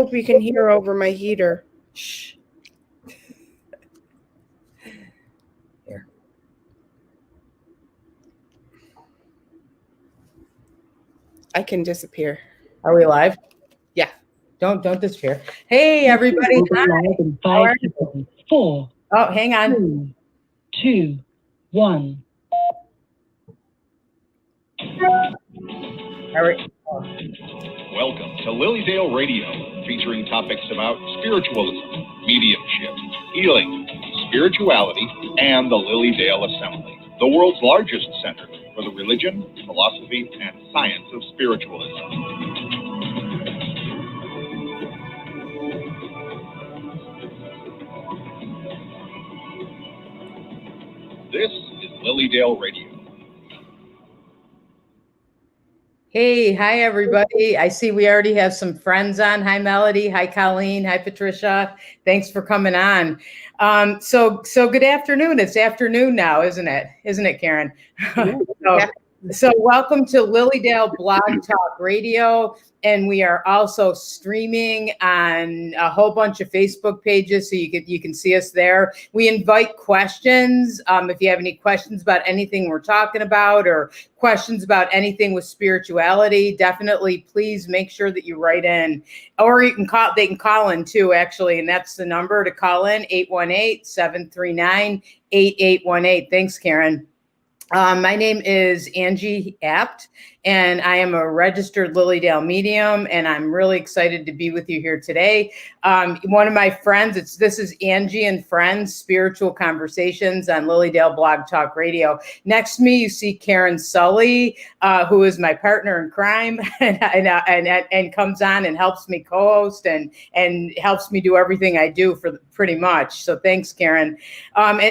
Hope you can hear over my heater. Shh. Here. I can disappear. Are we live? Yeah. Don't disappear. Hey, everybody. Hi. How are you? 4. Oh, hang on. 2, 1. Welcome to Lilydale Radio, featuring topics about spiritualism, mediumship, healing, spirituality, and the Lilydale Assembly, the world's largest center for the religion, philosophy, and science of spiritualism. This is Lilydale Radio. Hey, hi, everybody. I see we already have some friends on. Hi, Melody. Hi, Colleen. Hi, Patricia. Thanks for coming on. So good afternoon. It's afternoon now, isn't it? Isn't it, Karen? So welcome to Lilydale Blog Talk Radio, and we are also streaming on a whole bunch of Facebook pages, so you can see us there. We invite questions. If you have any questions about anything we're talking about, or questions about anything with spirituality, definitely please make sure that you write in, or you can call. They can call in too, actually, and that's the number to call in: 818-739-8818. Thanks, Karen. My name is Angie Abt, and I am a registered Lilydale medium, and I'm really excited to be with you here today. One of my friends, this is Angie and Friends, Spiritual Conversations on Lilydale Blog Talk Radio. Next to me, you see Karen Sully, who is my partner in crime, and comes on and helps me co-host and helps me do everything I do pretty much. So thanks, Karen.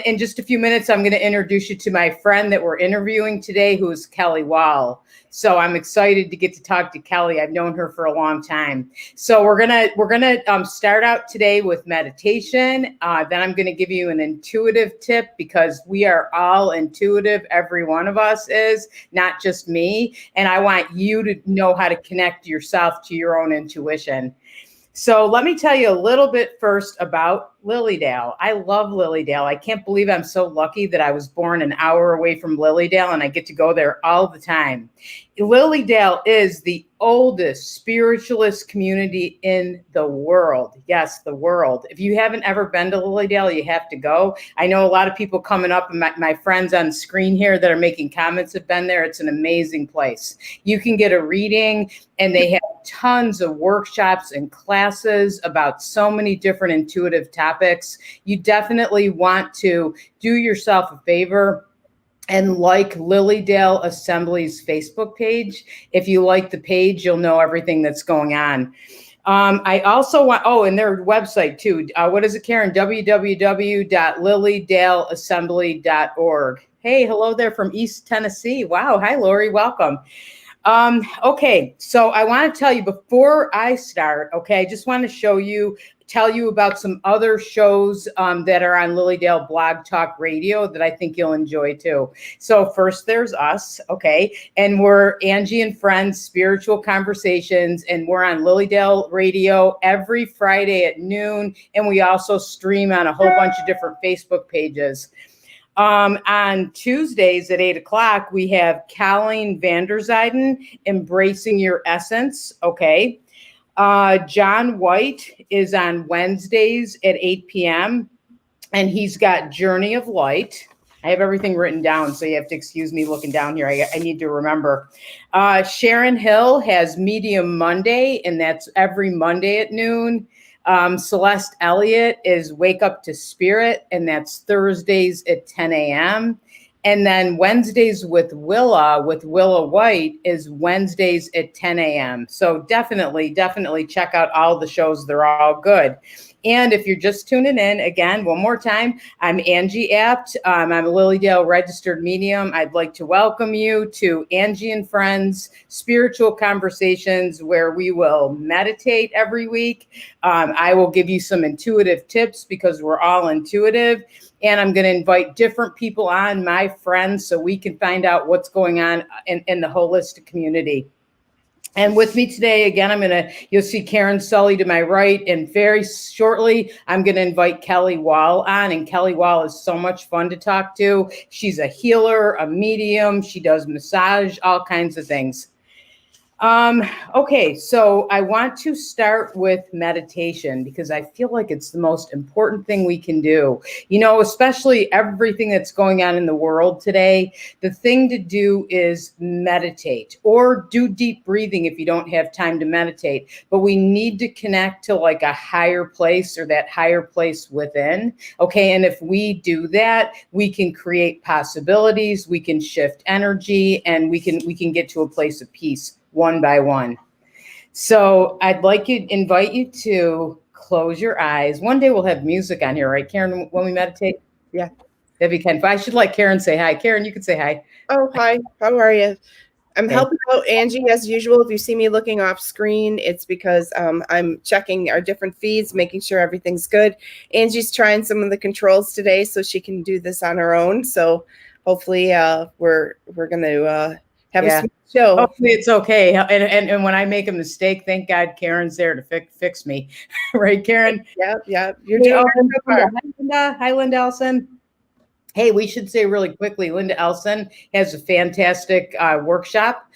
In just a few minutes, I'm going to introduce you to my friend that we're interviewing today, who is Kelly Wahl. So I'm excited to get to talk to Kelly. I've known her for a long time. So we're gonna start out today with meditation. Then I'm gonna give you an intuitive tip, because we are all intuitive. Every one of us is, not just me. And I want you to know how to connect yourself to your own intuition. So let me tell you a little bit first about Lilydale. I love Lilydale. I can't believe I'm so lucky that I was born an hour away from Lilydale and I get to go there all the time. Lilydale is the oldest spiritualist community in the world. Yes, the world. If you haven't ever been to Lilydale, you have to go. I know a lot of people coming up, and my friends on screen here that are making comments have been there. It's an amazing place. You can get a reading, and they have tons of workshops and classes about so many different intuitive topics. You definitely want to do yourself a favor and like Lilydale Assembly's Facebook page. If you like the page, you'll know everything that's going on. I also want, and their website too. What is it, Karen? www.lilydaleassembly.org. Hey, hello there from East Tennessee. Wow. Hi, Lori. Welcome. Okay, so I want to tell you before I start, I just want to tell you about some other shows that are on Lilydale Blog Talk Radio that I think you'll enjoy too. So first there's us, and we're Angie and Friends Spiritual Conversations, and we're on Lilydale Radio every Friday at noon, and we also stream on a whole bunch of different Facebook pages. On Tuesdays at 8:00, we have Colleen Vanderzijden, Embracing Your Essence. John White is on Wednesdays at 8 p.m. and he's got Journey of Light. I have everything written down, so you have to excuse me looking down here. I need to remember. Sharon Hill has Medium Monday, and that's every Monday at noon. Celeste Elliott is Wake Up to Spirit, and that's Thursdays at 10 a.m. And then Wednesdays with Willa White is Wednesdays at 10 a.m. So definitely check out all the shows. They're all good. And if you're just tuning in, again, one more time, I'm Angie Abt. I'm a Lilydale registered medium. I'd like to welcome you to Angie and Friends Spiritual Conversations, where we will meditate every week. I will give you some intuitive tips, because we're all intuitive. And I'm going to invite different people on, my friends, so we can find out what's going on in the holistic community. And with me today, again, you'll see Karen Sully to my right, and very shortly, I'm going to invite Kelly Wahl on. And Kelly Wahl is so much fun to talk to. She's a healer, a medium. She does massage, all kinds of things. Okay, so I want to start with meditation because I feel like it's the most important thing we can do. You know, especially everything that's going on in the world today, the thing to do is meditate or do deep breathing if you don't have time to meditate. But we need to connect to like a higher place or that higher place within. Okay, and if we do that, we can create possibilities, we can shift energy, and we can get to a place of peace one by one. So I'd like to invite you to close your eyes. One day we'll have music on here, right, Karen, when we meditate? Yeah. That'd be kind of fun. I should let Karen say hi. Karen, you could say hi. Oh, hi. How are you? I'm Okay. helping out Angie as usual. If you see me looking off screen, it's because I'm checking our different feeds, making sure everything's good. Angie's trying some of the controls today so she can do this on her own. So hopefully we're going to have a smooth show. Hopefully it's okay. And when I make a mistake, thank God Karen's there to fix me. Right, Karen? Yeah. You're doing good so far. Hi, Linda. Hi, Linda Elson. Hey, we should say really quickly, Linda Elson has a fantastic workshop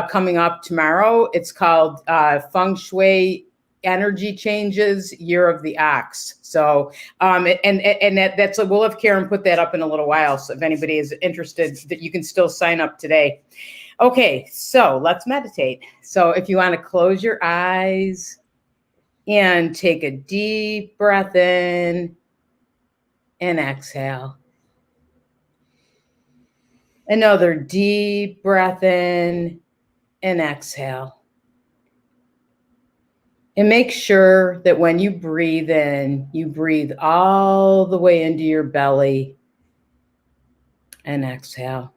coming up tomorrow. It's called Feng Shui Energy Changes Year of the Ox. So, that's we'll have Karen put that up in a little while. So if anybody is interested, that you can still sign up today. Okay, so let's meditate. So if you want to close your eyes and take a deep breath in and exhale. Another deep breath in and exhale. And make sure that when you breathe in, you breathe all the way into your belly and exhale.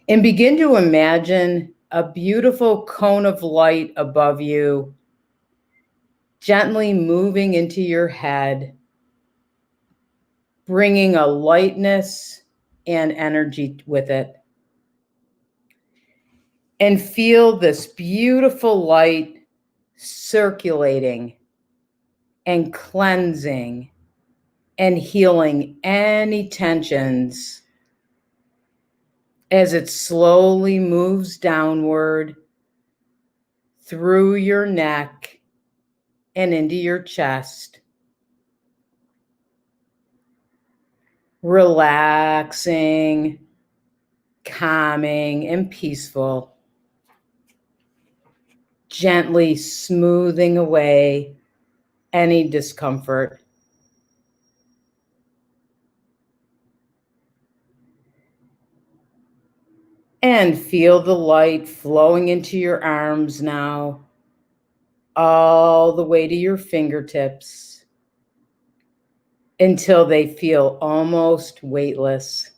And begin to imagine a beautiful cone of light above you, gently moving into your head, bringing a lightness and energy with it. And feel this beautiful light circulating and cleansing and healing any tensions as it slowly moves downward through your neck and into your chest. Relaxing, calming, and peaceful. Gently smoothing away any discomfort. And feel the light flowing into your arms now, all the way to your fingertips, until they feel almost weightless.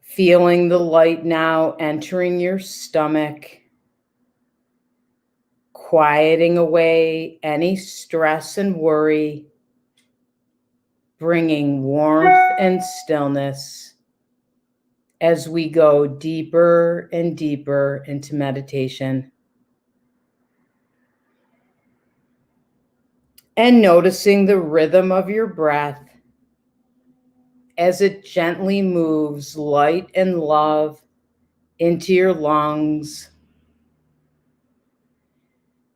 Feeling the light now entering your stomach, quieting away any stress and worry, bringing warmth and stillness as we go deeper and deeper into meditation. And noticing the rhythm of your breath as it gently moves light and love into your lungs,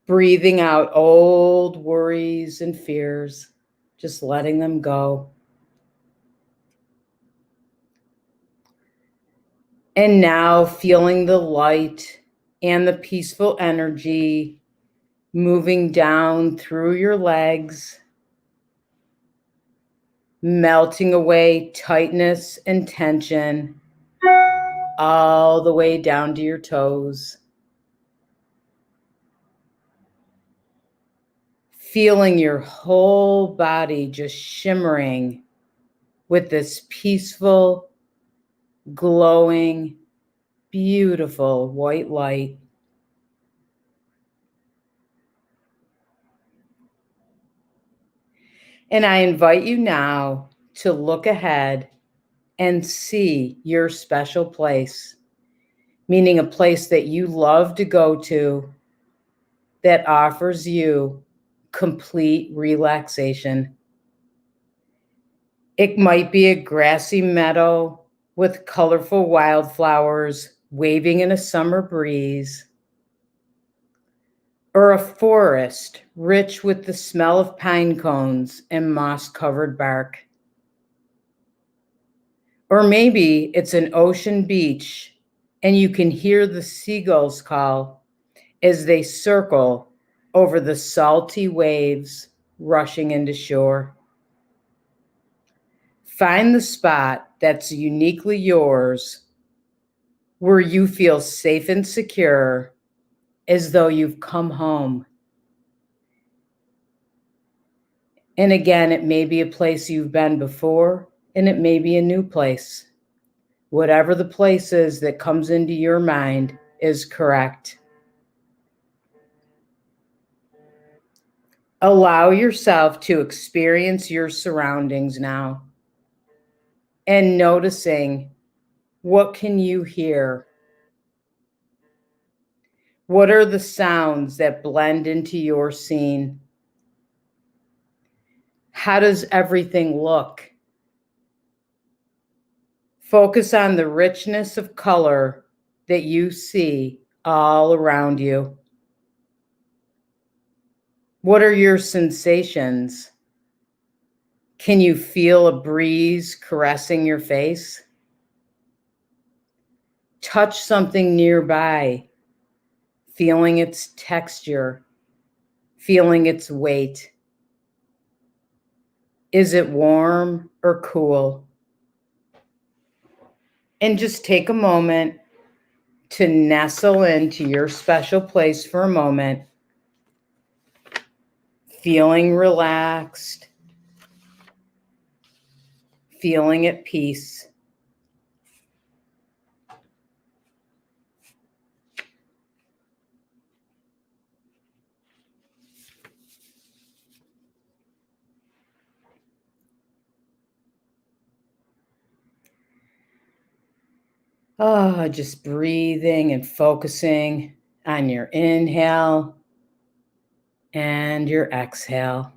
breathing out old worries and fears, just letting them go. And now feeling the light and the peaceful energy moving down through your legs, melting away tightness and tension all the way down to your toes. Feeling your whole body just shimmering with this peaceful, glowing, beautiful white light. And I invite you now to look ahead and see your special place, meaning a place that you love to go to that offers you complete relaxation. It might be a grassy meadow with colorful wildflowers waving in a summer breeze, or a forest rich with the smell of pine cones and moss-covered bark. Or maybe it's an ocean beach and you can hear the seagulls call as they circle over the salty waves rushing into shore. Find the spot that's uniquely yours, where you feel safe and secure, as though you've come home. And again, it may be a place you've been before, and it may be a new place. Whatever the place is that comes into your mind is correct. Allow yourself to experience your surroundings now, and noticing, what can you hear? What are the sounds that blend into your scene? How does everything look? Focus on the richness of color that you see all around you. What are your sensations? Can you feel a breeze caressing your face? Touch something nearby, feeling its texture, feeling its weight. Is it warm or cool? And just take a moment to nestle into your special place for a moment, feeling relaxed, feeling at peace. Oh, just breathing and focusing on your inhale and your exhale.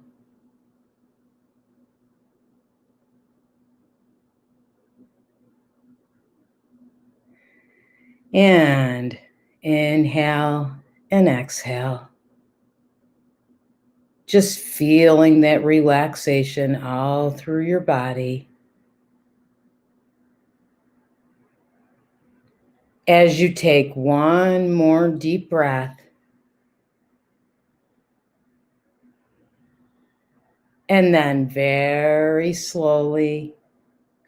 And inhale and exhale. Just feeling that relaxation all through your body. As you take one more deep breath, and then very slowly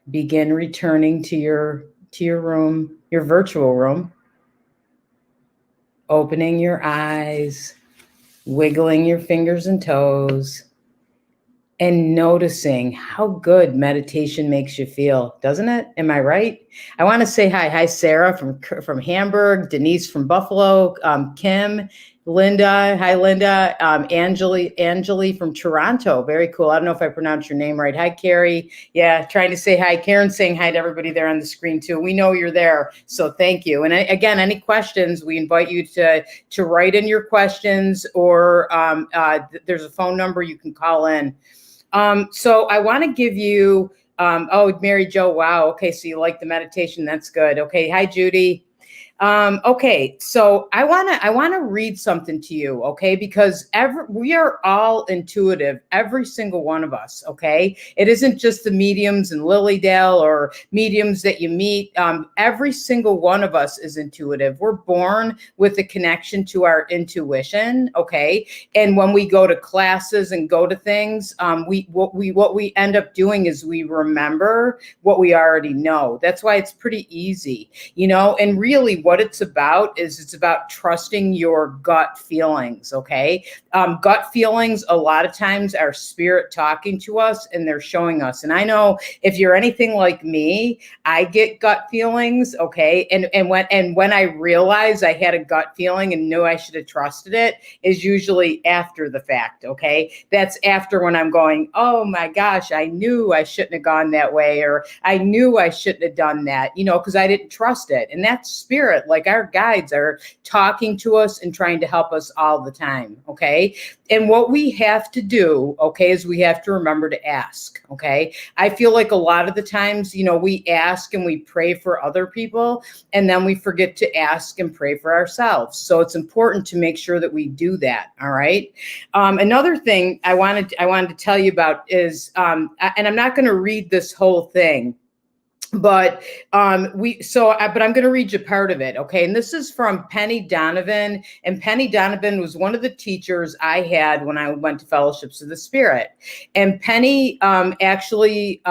begin returning to your room, your virtual room, opening your eyes, wiggling your fingers and toes, and noticing how good meditation makes you feel, doesn't it? Am I right? I want to say hi. Hi, Sarah from Hamburg, Denise from Buffalo, Kim, Linda. Hi, Linda. Angeli from Toronto. Very cool. I don't know if I pronounced your name right. Hi, Carrie. Yeah, trying to say hi. Karen's saying hi to everybody there on the screen too. We know you're there, so thank you. And again, any questions, we invite you to write in your questions, or there's a phone number you can call in. So I want to give you, Mary Jo, wow. Okay, so you like the meditation. That's good. Okay, hi, Judy. Okay, so I want to read something to you, okay? Because we are all intuitive, every single one of us, okay? It isn't just the mediums in Lilydale or mediums that you meet. Every single one of us is intuitive. We're born with a connection to our intuition, okay? And when we go to classes and go to things, what we end up doing is we remember what we already know. That's why it's pretty easy, you know. And really, what it's about is it's about trusting your gut feelings, okay? Gut feelings, a lot of times, are spirit talking to us, and they're showing us. And I know if you're anything like me, I get gut feelings, okay? And when I realize I had a gut feeling and knew I should have trusted it, is usually after the fact, okay? That's after, when I'm going, oh my gosh, I knew I shouldn't have gone that way, or I knew I shouldn't have done that, because I didn't trust it. And that's spirit, like our guides are talking to us and trying to help us all the time, okay? And what we have to do, okay, is we have to remember to ask, okay? I feel like a lot of the times, we ask and we pray for other people, and then we forget to ask and pray for ourselves. So it's important to make sure that we do that, all right? Another thing I wanted to tell you about is, and I'm not going to read this whole thing, but I'm going to read you part of it, okay? And this is from Penny Donovan, and Penny Donovan was one of the teachers I had when I went to Fellowships of the Spirit. And Penny actually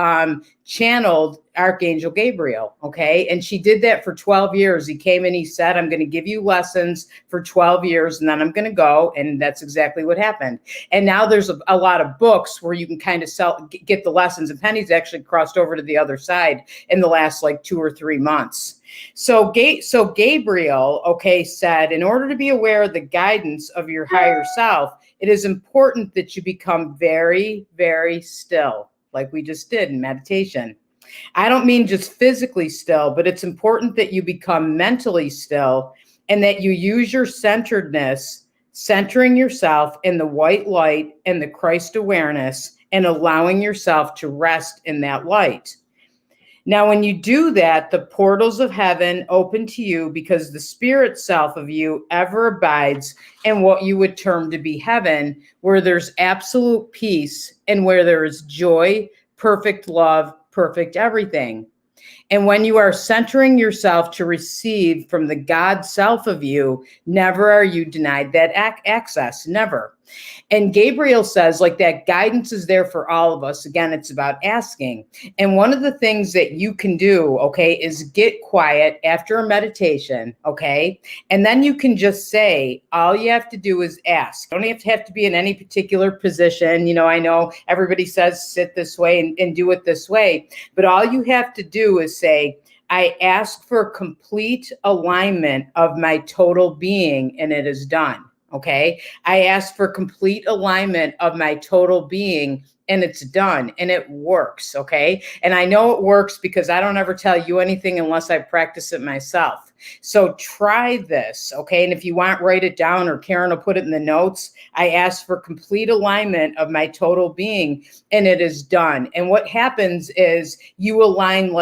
channeled Archangel Gabriel, okay? And she did that for 12 years. He came and he said, I'm going to give you lessons for 12 years, and then I'm going to go. And that's exactly what happened. And now there's a lot of books where you can kind of get the lessons. And Penny's actually crossed over to the other side in the last 2 or 3 months. So Gabriel, okay, said, in order to be aware of the guidance of your higher self, it is important that you become very, very still, like we just did in meditation. I don't mean just physically still, but it's important that you become mentally still, and that you use your centeredness, centering yourself in the white light and the Christ awareness, and allowing yourself to rest in that light. Now, when you do that, the portals of heaven open to you, because the spirit self of you ever abides in what you would term to be heaven, where there's absolute peace and where there is joy, perfect love, perfect everything. And when you are centering yourself to receive from the God self of you, never are you denied that access, never. And Gabriel says, that guidance is there for all of us. Again, it's about asking. And one of the things that you can do, okay, is get quiet after a meditation, okay? And then you can just say, all you have to do is ask. You don't have to be in any particular position. I know everybody says sit this way and do it this way, but all you have to do is say, I ask for complete alignment of my total being, and it is done. Okay. I ask for complete alignment of my total being, and it's done, and it works. Okay. And I know it works because I don't ever tell you anything unless I practice it myself. So try this. Okay. And if you want, write it down, or Karen will put it in the notes. I ask for complete alignment of my total being, and it is done. And what happens is you align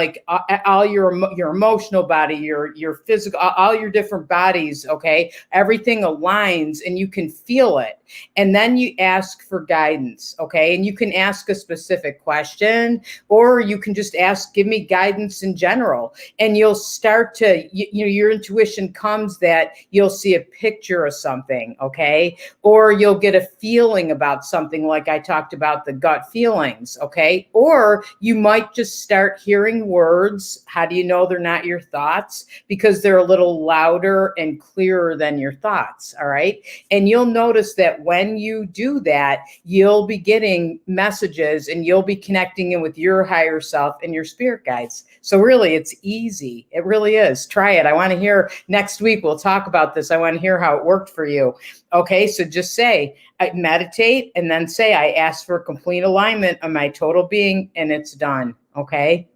all your emotional body, your physical, all your different bodies. Okay. Everything aligns, and you can feel it. And then you ask for guidance. Okay. And you can ask a specific question, or you can just ask, give me guidance in general. And you'll start to, your intuition comes that you'll see a picture of something, okay? Or you'll get a feeling about something, like I talked about the gut feelings, okay? Or you might just start hearing words. How do you know they're not your thoughts? Because they're a little louder and clearer than your thoughts, all right? And you'll notice that when you do that, you'll be getting messages, and you'll be connecting in with your higher self and your spirit guides. So really, it's easy. It really is. Try it. I want to hear next week. We'll talk about this. I want to hear how it worked for you. Okay. So just say, I meditate, and then say, I ask for complete alignment of my total being, and it's done. Okay.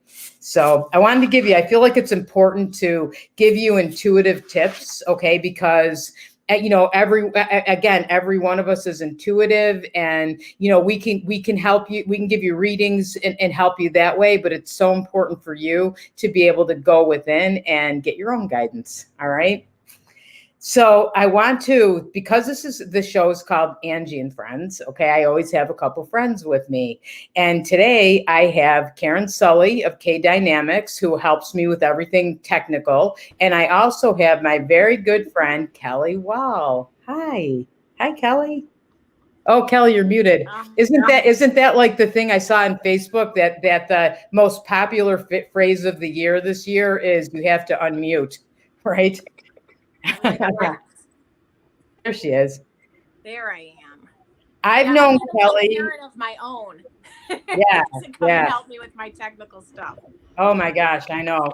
So I wanted to give you, I feel like it's important to give you intuitive tips. Okay. Because every one of us is intuitive, and, we can help you. We can give you readings and help you that way. But it's so important for you to be able to go within and get your own guidance. All right. So I want to, because the show is called Angie and Friends. Okay. I always have a couple friends with me. And today I have Karen Sully of K Dynamics, who helps me with everything technical. And I also have my very good friend, Kelly Wahl. Hi. Hi, Kelly. Oh, Kelly, you're muted. Isn't that like the thing I saw on Facebook that the most popular phrase of the year this year is you have to unmute? right? Correct. There she is. There I am. I've Yeah, known I had a little Kelly. Karen of my own Yeah, to come and help me with my technical stuff. Oh my gosh, I know.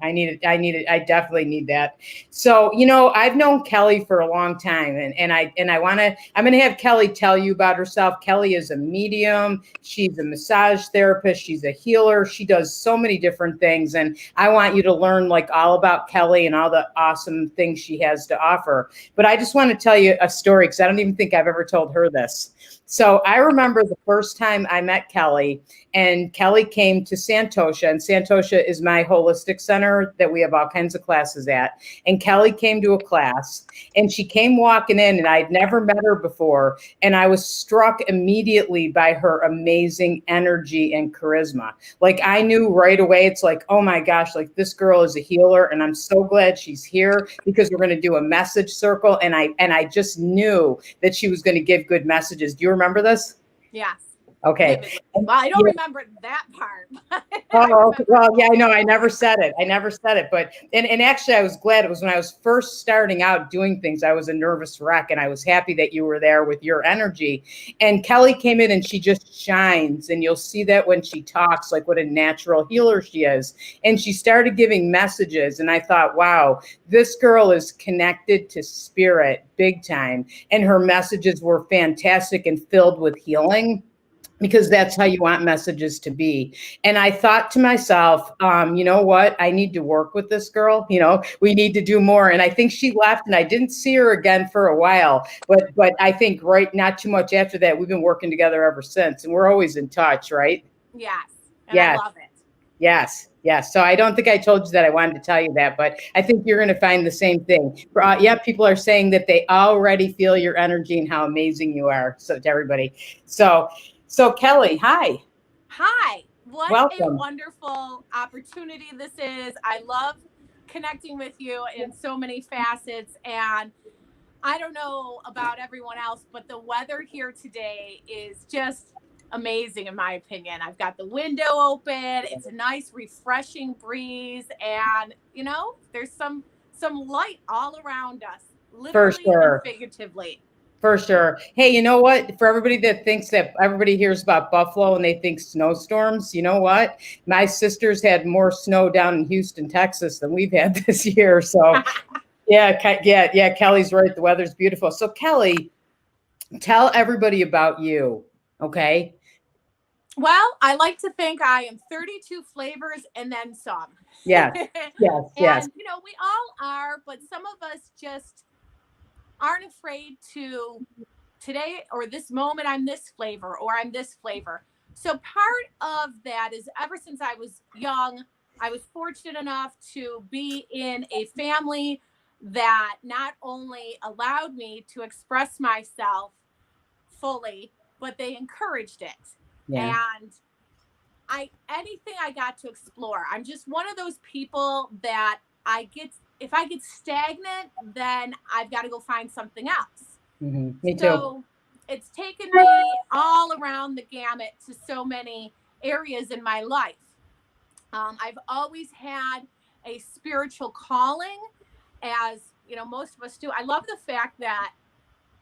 I need it. I definitely need that. So, I've known Kelly for a long time, and I'm gonna have Kelly tell you about herself. Kelly is a medium, she's a massage therapist, she's a healer, she does so many different things. And I want you to learn like all about Kelly and all the awesome things she has to offer. But I just want to tell you a story because I don't even think I've ever told her this. So I remember the first time I met Kelly, and Kelly came to Santosha, and Santosha is my holistic center that we have all kinds of classes at. And Kelly came to a class, and she came walking in, and I'd never met her before. And I was struck immediately by her amazing energy and charisma. Like I knew right away, it's like, oh my gosh, like this girl is a healer, and I'm so glad she's here because we're going to do a message circle. And I just knew that she was going to give good messages. Do you remember this? Yes. Okay. Vividly. Well, I don't remember that part. Oh, well, yeah, I know. I never said it. But, and actually I was glad. It was when I was first starting out doing things, I was a nervous wreck, and I was happy that you were there with your energy. And Kelly came in and she just shines, and you'll see that when she talks, like what a natural healer she is. And she started giving messages, and I thought, wow, this girl is connected to spirit big time. And her messages were fantastic and filled with healing, because that's how you want messages to be. And I thought to myself, you know what? I need to work with this girl. We need to do more. And I think she left, and I didn't see her again for a while. But I think not too much after that, we've been working together ever since, and we're always in touch, right? Yes. And Yes. I love it. Yes. So I don't think I told you that. I wanted to tell you that, but I think you're going to find the same thing. People are saying that they already feel your energy and how amazing you are. So to everybody. So Kelly, hi. Hi. What Welcome. a wonderful opportunity this is. I love connecting with you in so many facets. And I don't know about everyone else, but the weather here today is just amazing in my opinion. I've got the window open. It's a nice, refreshing breeze. And, there's some light all around us, literally sure. and figuratively. For sure. Hey, you know what? For everybody that thinks that everybody hears about Buffalo and they think snowstorms, you know what? My sisters had more snow down in Houston, Texas than we've had this year. So yeah, Kelly's right. The weather's beautiful. So Kelly, tell everybody about you. Okay. Well, I like to think I am 32 flavors and then some. Yes. And, we all are, but some of us just aren't afraid to today or this moment, I'm this flavor or I'm this flavor. So part of that is ever since I was young, I was fortunate enough to be in a family that not only allowed me to express myself fully, but they encouraged it. Yeah. And anything I got to explore. I'm just one of those people that if I get stagnant, then I've got to go find something else. Mm-hmm. Me too. So it's taken me all around the gamut to so many areas in my life. I've always had a spiritual calling, as most of us do. I love the fact that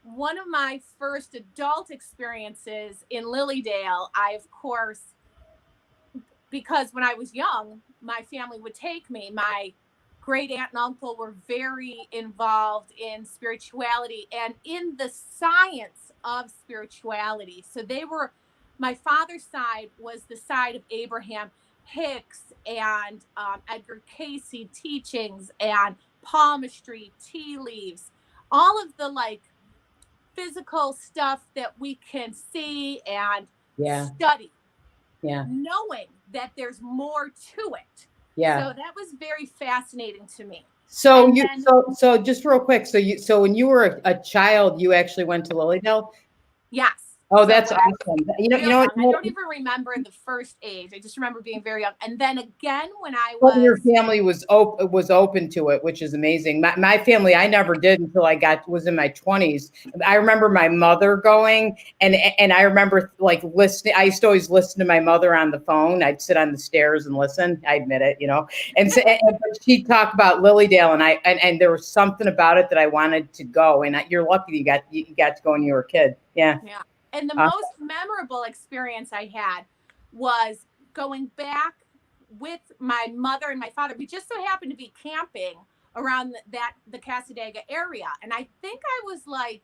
one of my first adult experiences in Lilydale, of course, because when I was young, my family would take me. My great aunt and uncle were very involved in spirituality and in the science of spirituality. So my father's side was the side of Abraham Hicks and Edgar Cayce teachings and palmistry, tea leaves, all of the physical stuff that we can see and study. Yeah. Knowing that there's more to it. Yeah. So that was very fascinating to me. So so just real quick. So when you were a child, you actually went to Lilydale? Yes. Oh, So that's when I awesome. You real know young, I what? don't even remember the first age. I just remember being very young. And then again, when I But your was, family was open to it, which is amazing. My family, I never did until was in my 20s. I remember my mother going, and I remember like listening. I used to always listen to my mother on the phone. I'd sit on the stairs and listen. I admit it, And so but she'd talk about Lilydale, and there was something about it that I wanted to go. And you're lucky you got to go when you were a kid. Yeah. yeah. And the most memorable experience I had was going back with my mother and my father. We just so happened to be camping around the Cassadaga area. And I think I was like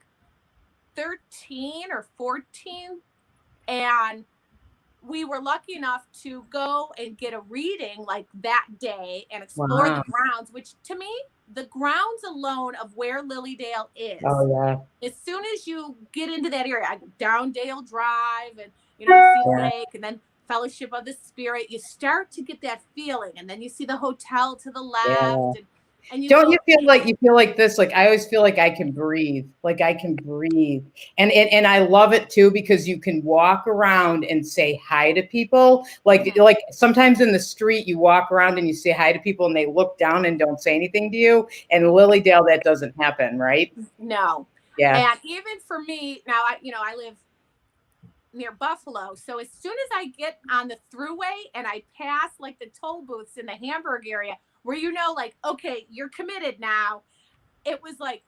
13 or 14. And we were lucky enough to go and get a reading like that day and explore Wow. the grounds, which to me, the grounds alone of where Lilydale is. Oh yeah. As soon as you get into that area, I go down Dale Drive and you see the lake and then Fellowship of the Spirit, you start to get that feeling. And then you see the hotel to the left. And you Don't go, you feel like this? Like I always feel like I can breathe. Like I can breathe. And I love it too because you can walk around and say hi to people. Like sometimes in the street you walk around and you say hi to people and they look down and don't say anything to you. And Lilydale, that doesn't happen, right? No. Yeah. And even for me, now I live near Buffalo. So as soon as I get on the throughway and I pass like the toll booths in the Hamburg area where like, okay, you're committed now. It was like,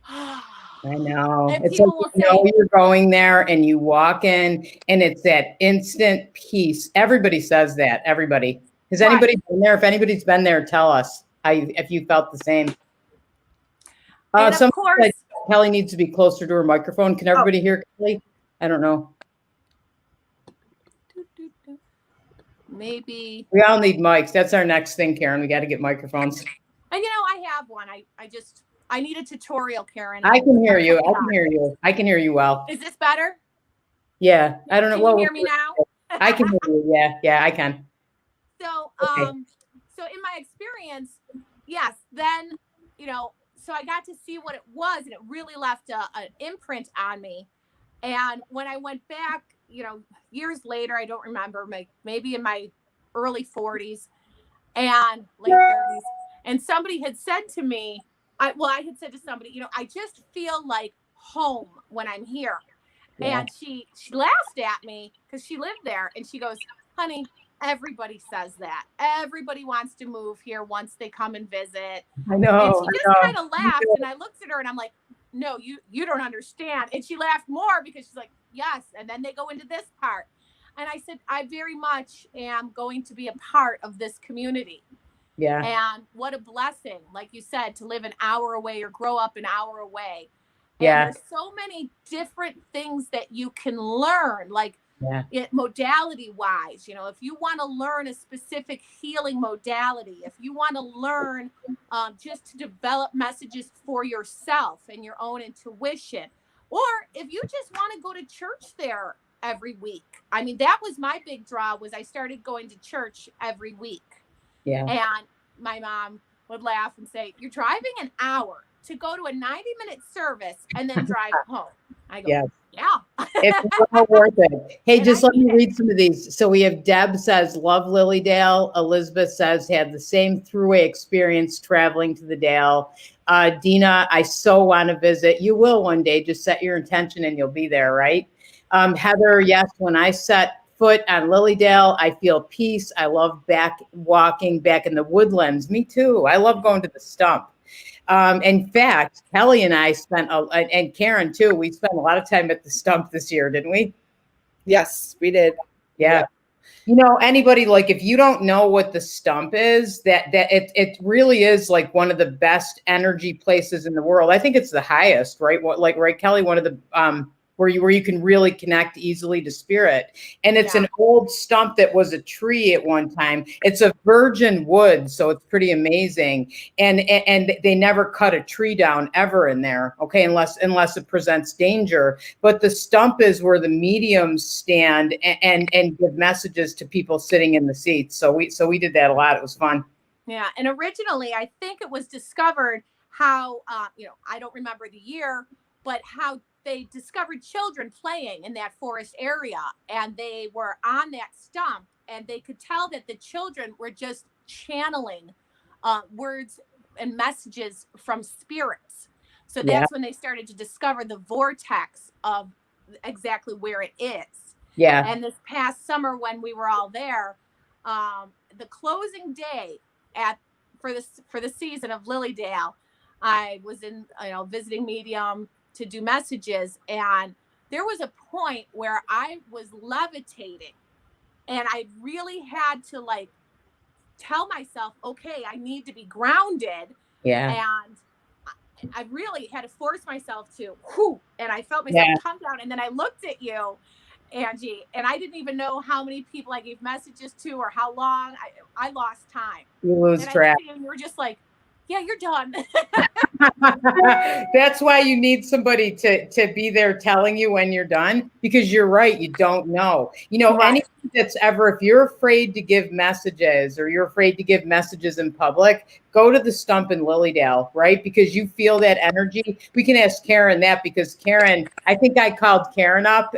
I know. and It's like people will say, you're going there and you walk in and it's that instant peace. Everybody says that. Everybody. Has anybody been there? If anybody's been there, tell us if you felt the same. and of course, Kelly needs to be closer to her microphone. Can everybody hear Kelly? I don't know. Maybe we all need mics. That's our next thing, Karen. We got to get microphones. And I have one. I need a tutorial, Karen. I can hear you. I can hear you. I can hear you well. Is this better? Yeah. I don't know. Can you hear me now? I can hear you. Yeah. Yeah, I can. So, so in my experience, yes, then, so I got to see what it was and it really left an imprint on me. And when I went back, years later, I don't remember, maybe in my early 40s and late 30s, and somebody had said to me, I had said to somebody, I just feel like home when I'm here. Yeah. And she laughed at me because she lived there and she goes, honey, everybody says that. Everybody wants to move here once they come and visit. I know. And she just kind of laughed and I looked at her and I'm like, no, you don't understand. And she laughed more because she's like, yes. And then they go into this part. And I said, I very much am going to be a part of this community. Yeah. And what a blessing, like you said, to live an hour away or grow up an hour away. Yeah. And there's so many different things that you can learn, like modality wise, if you want to learn a specific healing modality, if you want to learn just to develop messages for yourself and your own intuition, or if you just want to go to church there every week. I mean, that was my big draw was I started going to church every week. Yeah. And my mom would laugh and say, you're driving an hour to go to a 90-minute service and then drive home. I go, yeah. It's well worth it. Hey, just let me read some of these. So we have Deb says, love Lilydale. Elizabeth says, had the same throughway experience traveling to the Dale. Dina, I so want to visit. You will one day. Just set your intention and you'll be there, right? Heather, yes, when I set foot on Lilydale, I feel peace. I love walking back in the woodlands. Me too. I love going to the stump. In fact, Kelly and I and Karen too, we spent a lot of time at the stump this year, didn't we? Yes, we did. Yeah. Anybody, like, if you don't know what the stump is, that it really is like one of the best energy places in the world. I think it's the highest, right? Right, Kelly, one of the, where you can really connect easily to spirit. And it's an old stump that was a tree at one time. It's a virgin wood, so it's pretty amazing. And they never cut a tree down ever in there, okay, unless it presents danger. But the stump is where the mediums stand and give messages to people sitting in the seats. So we did that a lot. It was fun. Yeah, and originally I think it was discovered how I don't remember the year, but how they discovered children playing in that forest area, and they were on that stump, and they could tell that the children were just channeling words and messages from spirits. So that's when they started to discover the vortex of exactly where it is. Yeah. And this past summer, when we were all there, the closing day for the season of Lilydale, I was in, visiting medium to do messages, and there was a point where I was levitating, and I really had to like tell myself, okay, I need to be grounded. Yeah. And I really had to force myself to, whew, and I felt myself come down. And then I looked at you, Angie, and I didn't even know how many people I gave messages to or how long. I lost time. You lose track. And you were just like, yeah, you're done. That's why you need somebody to be there telling you when you're done, because you're right. You don't know. Right. Anything that's ever, if you're afraid to give messages or you're afraid to give messages in public, go to the stump in Lilydale, right? Because you feel that energy. We can ask Karen that, because Karen, I think I called Karen up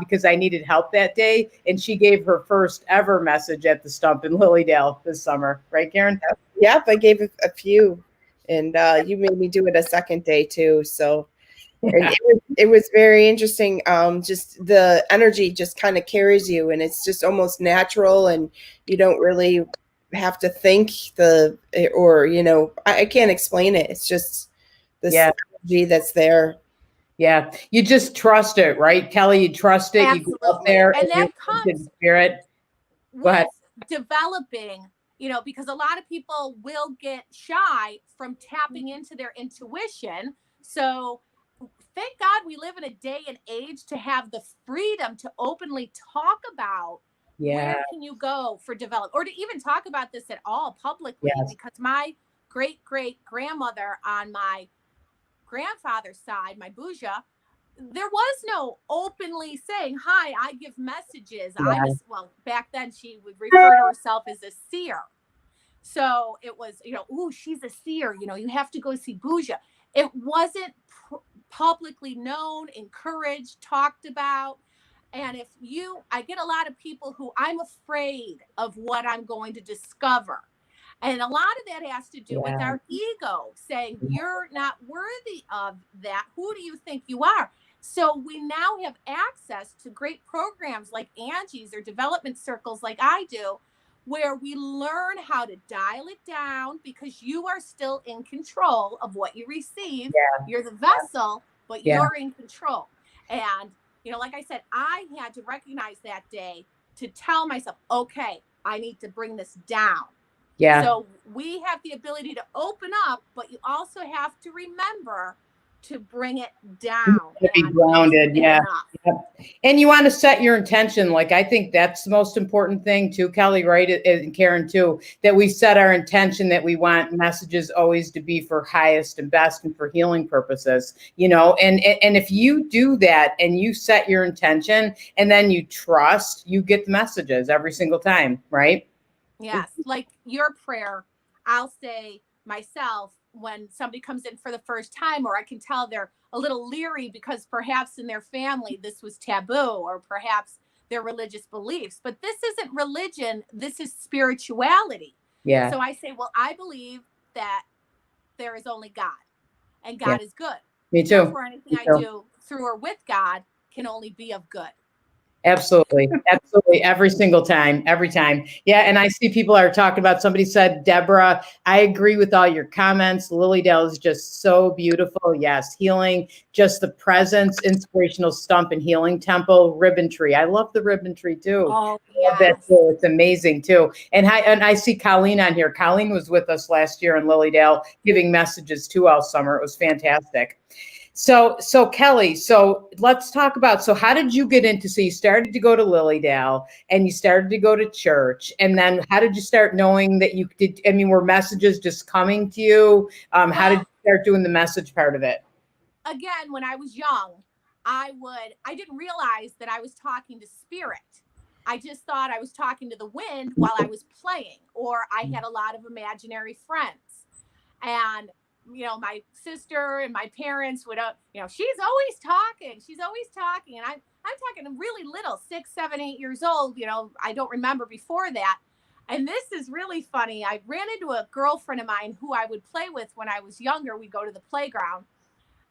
because I needed help that day, and she gave her first ever message at the stump in Lilydale this summer. Right, Karen? Yep, I gave a few, and you made me do it a second day too. So it was very interesting. Just the energy just kind of carries you, and it's just almost natural, and you don't really have to think I can't explain it. It's just this energy that's there. Yeah, you just trust it, right, Kelly? You trust it. Absolutely. You go up there, and that comes spirit. Go ahead. Developing, because a lot of people will get shy from tapping into their intuition. So thank God we live in a day and age to have the freedom to openly talk about where can you go for development, or to even talk about this at all publicly. Because my great-great-grandmother on my grandfather's side, my Bouja, there was no openly saying, hi, I give messages. Back then she would refer to herself as a seer. So it was, ooh, she's a seer. You have to go see Bouja. It wasn't publicly known, encouraged, talked about. And I get a lot of people who I'm afraid of what I'm going to discover. And a lot of that has to do with our ego saying, you're not worthy of that. Who do you think you are? So we now have access to great programs like Angie's or development circles like I do, where we learn how to dial it down, because you are still in control of what you receive. You're the vessel, but you're in control. And, like I said, I had to recognize that day to tell myself, okay, I need to bring this down. Yeah. So we have the ability to open up, but you also have to remember to bring it down. To be grounded. Yeah. And you want to set your intention. Like, I think that's the most important thing too, Kelly, right? And Karen too, that we set our intention that we want messages always to be for highest and best and for healing purposes, and if you do that and you set your intention and then you trust, you get the messages every single time, right? Yes. Like your prayer, I'll say myself, when somebody comes in for the first time, or I can tell they're a little leery because perhaps in their family this was taboo, or perhaps their religious beliefs. But this isn't religion. This is spirituality. Yeah. So I say, well, I believe that there is only God, and God is good. Me too. Therefore, anything I do through or with God can only be of good. Absolutely. Absolutely. Every single time, every time. Yeah. And I see people are talking about, somebody said, Deborah, I agree with all your comments. Lilydale is just so beautiful. Yes. Healing, just the presence, inspirational stump and healing temple, ribbon tree. I love the ribbon tree too. Oh, yes. That too. It's amazing too. And I see Colleen on here. Colleen was with us last year in Lilydale giving messages too all summer. It was fantastic. So Kelly, so let's talk about, so how did you get into, so you started to go to Lilydale and you started to go to church, and then how did you start knowing that you did, were messages just coming to you? How did you start doing the message part of it? Again, when I was young, I didn't realize that I was talking to spirit. I just thought I was talking to the wind while I was playing, or I had a lot of imaginary friends. And my sister and my parents would, she's always talking. She's always talking. And I'm talking really little, 6, 7, 8 years old. I don't remember before that. And this is really funny. I ran into a girlfriend of mine who I would play with when I was younger. We'd go to the playground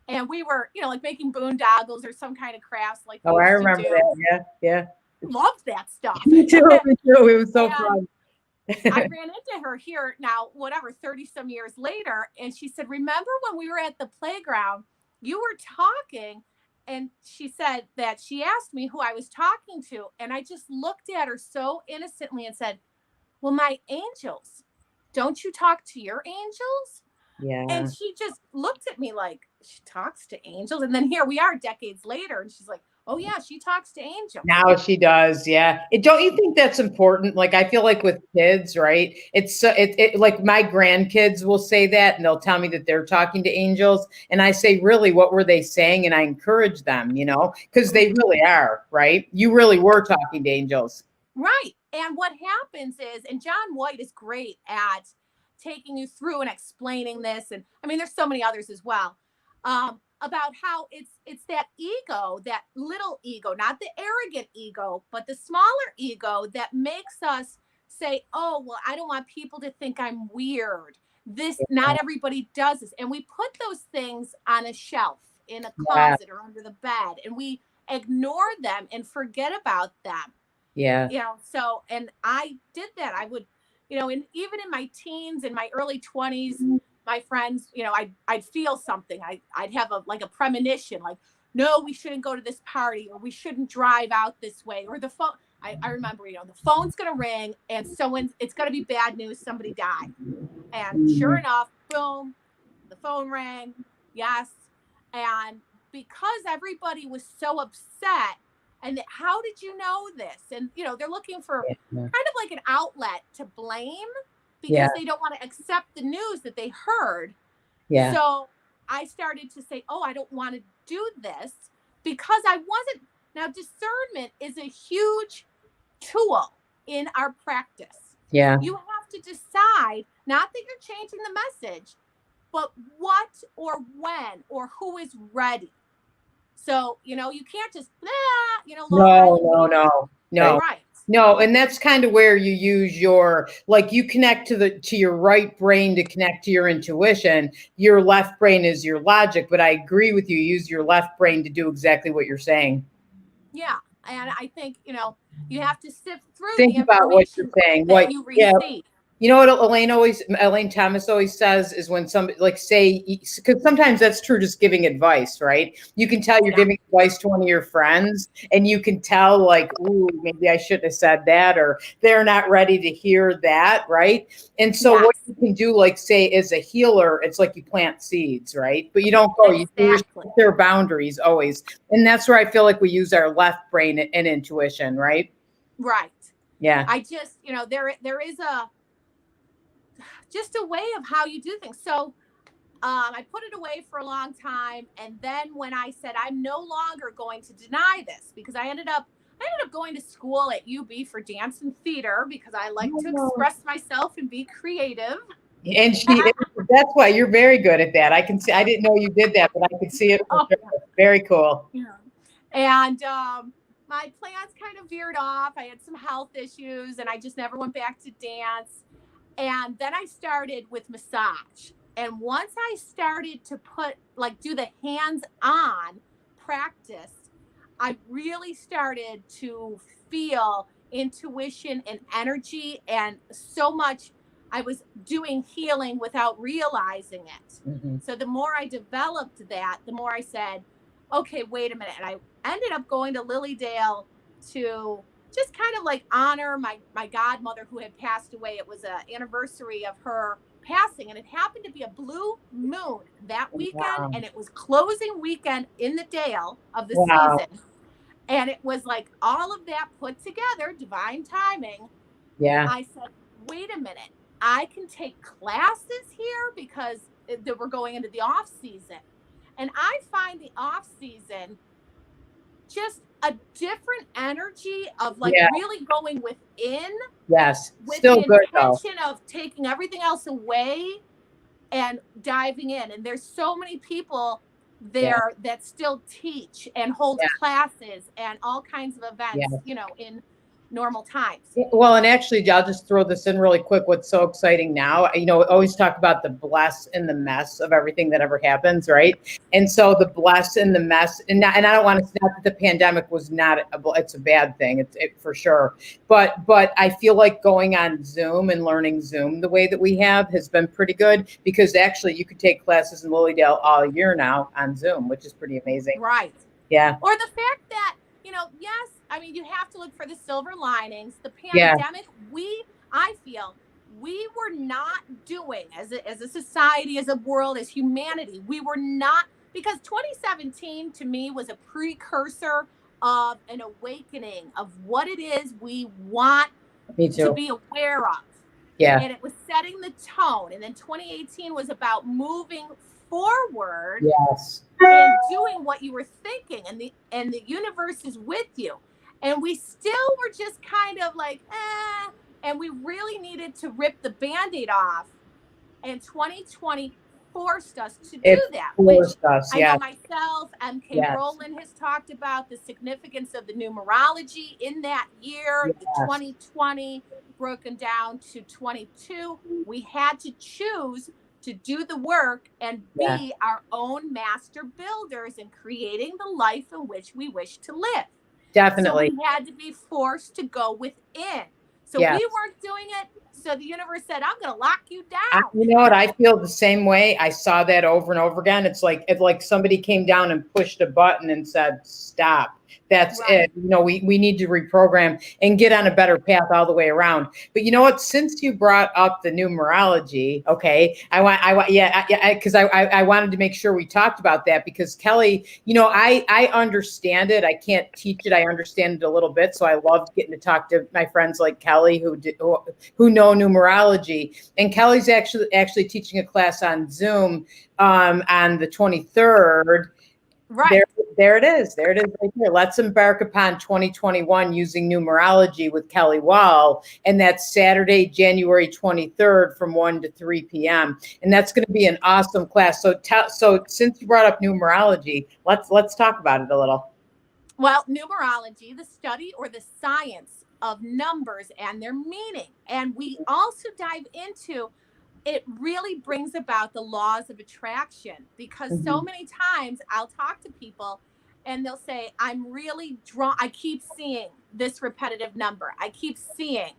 and we were, like making boondoggles or some kind of crafts like we Oh, I used to remember do. that. Yeah. Loved that stuff. Me too. Me too. It was so fun. I ran into her here now, 30 some years later. And she said, remember when we were at the playground, you were talking. And she said that she asked me who I was talking to. And I just looked at her so innocently and said, well, my angels, don't you talk to your angels? Yeah. And she just looked at me like, she talks to angels. And then here we are decades later. And she's like, oh yeah, she talks to angels. Now she does. Yeah. Don't you think that's important? Like, I feel like with kids, right? It's like my grandkids will say that and they'll tell me that they're talking to angels. And I say, really, what were they saying? And I encourage them, because they really are, right? You really were talking to angels. Right. And what happens is, and John White is great at taking you through and explaining this. And I mean, there's so many others as well, about how it's that ego, that little ego, not the arrogant ego, but the smaller ego that makes us say, oh, well, I don't want people to think I'm weird. Not everybody does this. And we put those things on a shelf in a closet or under the bed, and we ignore them and forget about them. Yeah. So, and I did that. I would, and even in my teens and my early 20s, my friends, I'd feel something. I'd have a premonition, like, no, we shouldn't go to this party, or we shouldn't drive out this way, or the phone. I remember, the phone's going to ring and it's going to be bad news. Somebody died. And sure enough, boom, the phone rang. Yes. And because everybody was so upset, and how did you know this? And, they're looking for kind of like an outlet to blame, because they don't want to accept the news that they heard. Yeah. So I started to say, oh, I don't want to do this, because I wasn't. Now, discernment is a huge tool in our practice. Yeah. You have to decide, not that you're changing the message, but what or when or who is ready. So, you can't just, no. Right. No. And that's kind of where you use you connect to your right brain to connect to your intuition. Your left brain is your logic, but I agree with you. Use your left brain to do exactly what you're saying. Yeah. And I think, you have to sift through Think the about what you're saying, that you receive. Yeah. You know what Elaine Thomas always says is, when somebody, because sometimes that's true, just giving advice, right? You can tell you're giving advice to one of your friends, and you can tell, like, ooh, maybe I shouldn't have said that, or they're not ready to hear that, right? And so what you can do, like, say, as a healer, it's like you plant seeds, right? But you don't go, you respect their boundaries always. And that's where I feel like we use our left brain and intuition, right? Right. Yeah. I just, there is just a way of how you do things. So I put it away for a long time. And then when I said, I'm no longer going to deny this, because I ended up going to school at UB for dance and theater, because I like to express myself and be creative. And that's why you're very good at that. I can see, I didn't know you did that, but I could see it. Very cool. Yeah. And my plans kind of veered off. I had some health issues, and I just never went back to dance. And then I started with massage. And once I started to do the hands-on practice, I really started to feel intuition and energy, and so much I was doing healing without realizing it. Mm-hmm. So the more I developed that, the more I said, okay, wait a minute. And I ended up going to Lilydale to just kind of honor my godmother who had passed away. It was an anniversary of her passing, and it happened to be a blue moon that weekend, and it was closing weekend in the Dale of the season. And it was all of that put together, divine timing. Yeah. I said, wait a minute, I can take classes here, because we're going into the off season. And I find the off season just a different energy of really going within. Yes. With Still the good intention of taking everything else away and diving in. And there's so many people there that still teach and hold classes and all kinds of events, in normal times. Well, and actually, I'll just throw this in really quick. What's so exciting now, always talk about the bless and the mess of everything that ever happens, right? And so the bless and the mess, and I don't want to say that the pandemic was not, it's a bad thing, it's for sure. But I feel like going on Zoom and learning Zoom the way that we have has been pretty good, because actually you could take classes in Lilydale all year now on Zoom, which is pretty amazing. Right. Yeah. Or the fact that, yes, I mean, you have to look for the silver linings. The pandemic, I feel we were not doing as a society, as a world, as humanity. We were not, because 2017 to me was a precursor of an awakening of what it is we want to be aware of. Yeah. And it was setting the tone. And then 2018 was about moving forward. Yes. And doing what you were thinking, and the universe is with you. And we still were just kind of like, and we really needed to rip the Band-Aid off. And 2020 forced us to do that. I know myself, MK Rowland has talked about the significance of the numerology in that year, the 2020 broken down to 22. We had to choose to do the work and be our own master builders in creating the life in which we wish to live. Definitely. So we had to be forced to go within. So we weren't doing it. So the universe said, I'm going to lock you down. You know what? I feel the same way. I saw that over and over again. It's like somebody came down and pushed a button and said, stop. That's it. We need to reprogram and get on a better path all the way around. But you know what? Since you brought up the numerology, okay, I wanted to make sure we talked about that, because Kelly, I understand it. I can't teach it. I understand it a little bit. So I love getting to talk to my friends like Kelly who know numerology. And Kelly's actually teaching a class on Zoom on the 23rd. Right. There it is. There it is right here. Let's embark upon 2021 using numerology with Kelly Wahl. And that's Saturday, January 23rd from 1 to 3 p.m. And that's going to be an awesome class. So since you brought up numerology, let's talk about it a little. Well, numerology, the study or the science of numbers and their meaning. And we also dive into, it really brings about the laws of attraction, because so many times I'll talk to people and they'll say, I'm really drawn. I keep seeing this repetitive number. I keep seeing,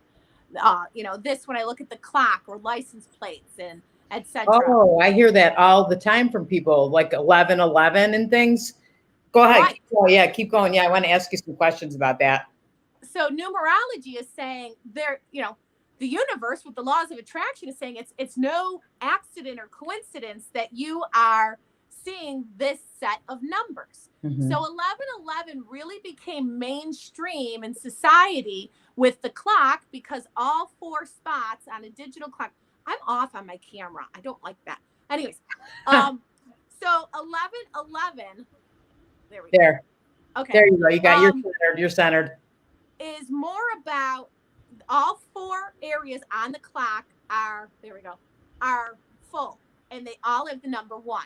this when I look at the clock or license plates and etc. Oh, I hear that all the time from people, like 1111 and things. Go ahead. Right. Oh, yeah, keep going. Yeah, I want to ask you some questions about that. So numerology is saying the universe with the laws of attraction is saying it's no accident or coincidence that you are seeing this set of numbers. Mm-hmm. So 1111 really became mainstream in society with the clock, because all four spots on a digital clock. I'm off on my camera. I don't like that. Anyways, so 1111. There we go. Okay. There you go. You got you're centered. Is more about all four areas on the clock are full, and they all have the number 1.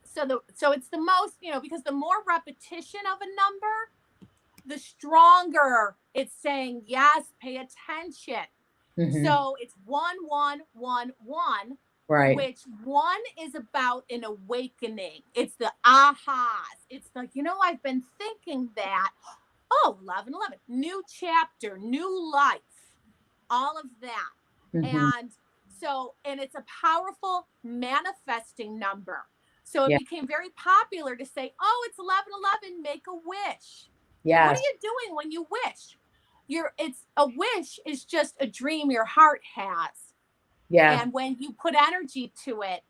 So it's the most, because the more repetition of a number, the stronger it's saying, yes, pay attention. Mm-hmm. So it's 1111. Right. Which 1 is about an awakening. It's the ahas. It's the, I've been thinking that. Oh, 1111, new chapter, new life, all of that. Mm-hmm. And it's a powerful manifesting number. So it became very popular to say, oh, it's 1111, make a wish. Yeah. What are you doing when you wish? It's a wish is just a dream your heart has. Yeah. And when you put energy to it,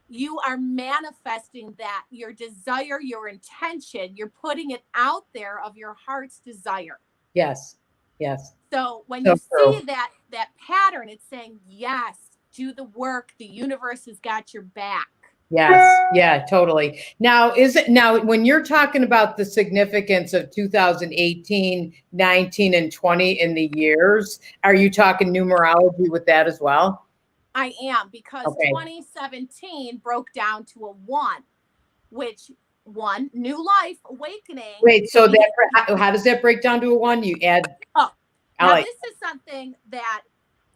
you are manifesting that, your desire, your intention, you're putting it out there of your heart's desire. Yes. Yes. So when you see that pattern, it's saying, yes, do the work. The universe has got your back. Yes. Yeah, totally. Now, when you're talking about the significance of 2018, 19, and 20 in the years, are you talking numerology with that as well? I am, because Okay. 2017 broke down to a 1, which new life, awakening. Wait, so that how does that break down to a 1? You add. Oh, I now like. this is something that,